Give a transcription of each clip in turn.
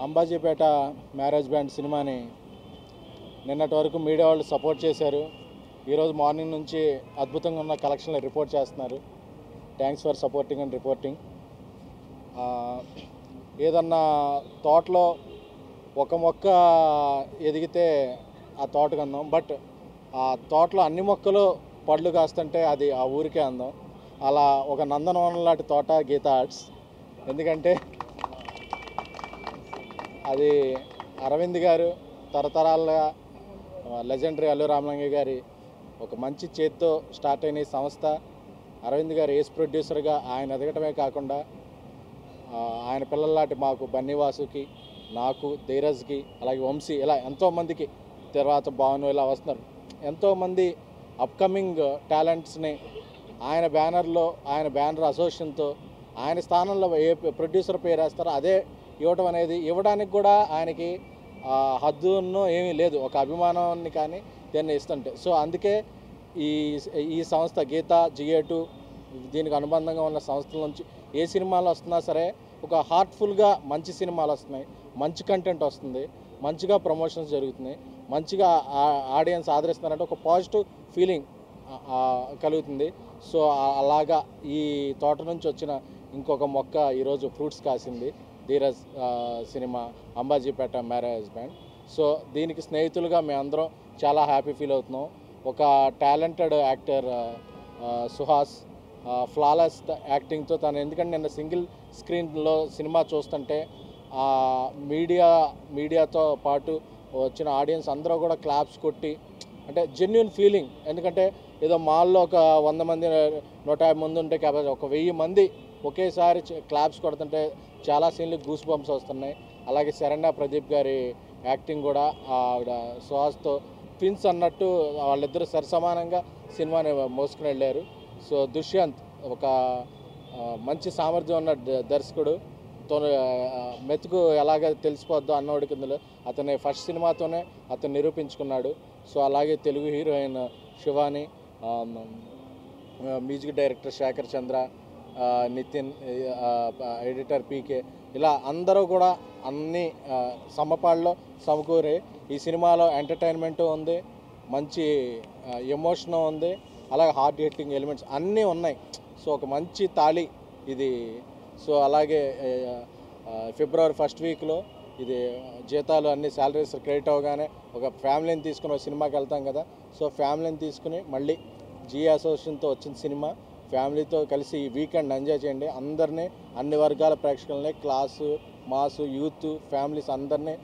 Ambajipeta marriage band సినిమాని నిన్నటి వరకు మీడియా వాళ్ళు సపోర్ట్ చేశారు. ఈరోజు మార్నింగ్ నుంచి అద్భుతంగా ఉన్న కలెక్షన్లు రిపోర్ట్ చేస్తున్నారు. Thanks for supporting and reporting. ఏదన్నా తోటలో ఒక మొక్క ఎదిగితే ఆ తోటకు అందం, బట్ ఆ తోటలో అన్ని మొక్కలు పళ్ళు కాస్తుంటే అది ఆ ఊరికే అందం. అలా ఒక నందనవనం లాంటి తోట గీతా ఆర్ట్స్. ఎందుకంటే అది అరవింద్ గారు తరతరాలుగా లెజెండరీ అల్లు రామలింగయ్య గారి ఒక మంచి చేత్తో స్టార్ట్ అయిన ఈ సంస్థ. అరవింద్ గారు ఏస్ ప్రొడ్యూసర్గా ఆయన ఎదగటమే కాకుండా ఆయన పిల్లల్లాంటి మాకు బన్నీవాసుకి, నాకు, ధీరజ్కి, అలాగే వంశీ, ఇలా ఎంతోమందికి, తర్వాత భావన ఇలా వస్తున్నారు. ఎంతోమంది అప్కమింగ్ టాలెంట్స్ని ఆయన బ్యానర్లో, ఆయన బ్యానర్ అసోసియేషన్తో ఆయన స్థానంలో ఏ ప్రొడ్యూసర్ పేరు వేస్తారో అదే ఇవ్వడం అనేది, ఇవ్వడానికి కూడా ఆయనకి హద్దును ఏమీ లేదు. ఒక అభిమానాన్ని కానీ దీన్ని ఇస్తుంటే. సో అందుకే ఈ సంస్థ గీతా GA2 దీనికి అనుబంధంగా ఉన్న సంస్థల నుంచి ఏ సినిమాలు వస్తున్నా సరే ఒక హార్ట్ఫుల్గా మంచి సినిమాలు వస్తున్నాయి, మంచి కంటెంట్ వస్తుంది, మంచిగా ప్రమోషన్స్ జరుగుతున్నాయి, మంచిగా ఆడియన్స్ ఆదరిస్తున్నారంటే ఒక పాజిటివ్ ఫీలింగ్ కలుగుతుంది. సో అలాగా ఈ తోట నుంచి వచ్చిన ఇంకొక మొక్క ఈరోజు ఫ్రూట్స్ కాసింది, Dheeraj cinema Ambajipeta marriage band. So దీనికి స్నేహితులుగా మేమందరం చాలా హ్యాపీ ఫీల్ అవుతున్నాం. ఒక టాలెంటెడ్ యాక్టర్ సుహాస్ ఫ్లాలెస్ యాక్టింగ్తో తను, ఎందుకంటే నిన్న సింగిల్ స్క్రీన్లో సినిమా చూస్తుంటే మీడియాతో పాటు వచ్చిన ఆడియన్స్ అందరూ కూడా క్లాప్స్ కొట్టి, అంటే జెన్యున్ ఫీలింగ్. ఎందుకంటే ఏదో మాల్లో ఒక 100 మంది 150 మంది ఉంటే కాబట్టి ఒక 1000 మంది ఒకేసారి క్లాప్స్ కొడుతుంటే చాలా సీన్లు గూస్ బంప్స్ వస్తున్నాయి. అలాగే శరణ్య ప్రదీప్ గారి యాక్టింగ్ కూడా ఆవిడ సుహాస్తో ట్విన్స్ అన్నట్టు వాళ్ళిద్దరూ సరిసమానంగా సినిమాని మోసుకుని వెళ్ళారు. సో దుష్యంత్ ఒక మంచి సామర్థ్యం ఉన్న దర్శకుడు, మెతుకు ఎలాగ తెలిసిపోద్దో అన్నోడి కిందలో అతని ఫస్ట్ సినిమాతోనే అతను నిరూపించుకున్నాడు. సో అలాగే Telugu heroine Shivani, music director Shekhar Chandra, Nitin, editor PK, ఇలా అందరూ కూడా అన్ని సమపాళ్ళలో సమకూరి ఈ సినిమాలో ఎంటర్టైన్మెంటు ఉంది, మంచి ఎమోషన్ ఉంది, అలాగే హార్ట్ హిట్టింగ్ ఎలిమెంట్స్ అన్నీ ఉన్నాయి. సో ఒక మంచి తాళి ఇది. సో అలాగే ఫిబ్రవరి 1st వీక్లో ఇది జీతాలు అన్ని శాలరీస్ క్రెడిట్ అవగానే ఒక ఫ్యామిలీని తీసుకుని ఒక సినిమాకి వెళ్తాం కదా. సో ఫ్యామిలీని తీసుకుని మళ్ళీ GA అసోసియేషన్తో వచ్చిన సినిమా, ఫ్యామిలీతో కలిసి ఈ వీకెండ్ ఎంజాయ్ చేయండి. అందరినీ, అన్ని వర్గాల ప్రేక్షకులని, క్లాసు, మాసు, యూత్, ఫ్యామిలీస్ అందరినీ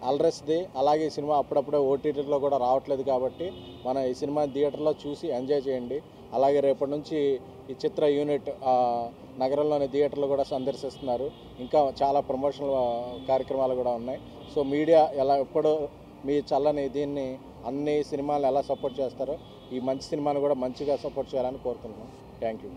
అలరిస్తుంది. అలాగే ఈ సినిమా అప్పుడప్పుడే OTTలో కూడా రావట్లేదు కాబట్టి మన ఈ సినిమా థియేటర్లో చూసి ఎంజాయ్ చేయండి. అలాగే రేపటి నుంచి ఈ చిత్ర యూనిట్ నగరంలోని థియేటర్లు కూడా సందర్శిస్తున్నారు. ఇంకా చాలా ప్రమోషనల్ కార్యక్రమాలు కూడా ఉన్నాయి. సో మీడియా ఎలా ఎప్పుడు మీ చల్లని దీన్ని అన్ని సినిమాలు ఎలా సపోర్ట్ చేస్తారో ఈ మంచి సినిమాను కూడా మంచిగా సపోర్ట్ చేయాలని కోరుతున్నాను. Thank you.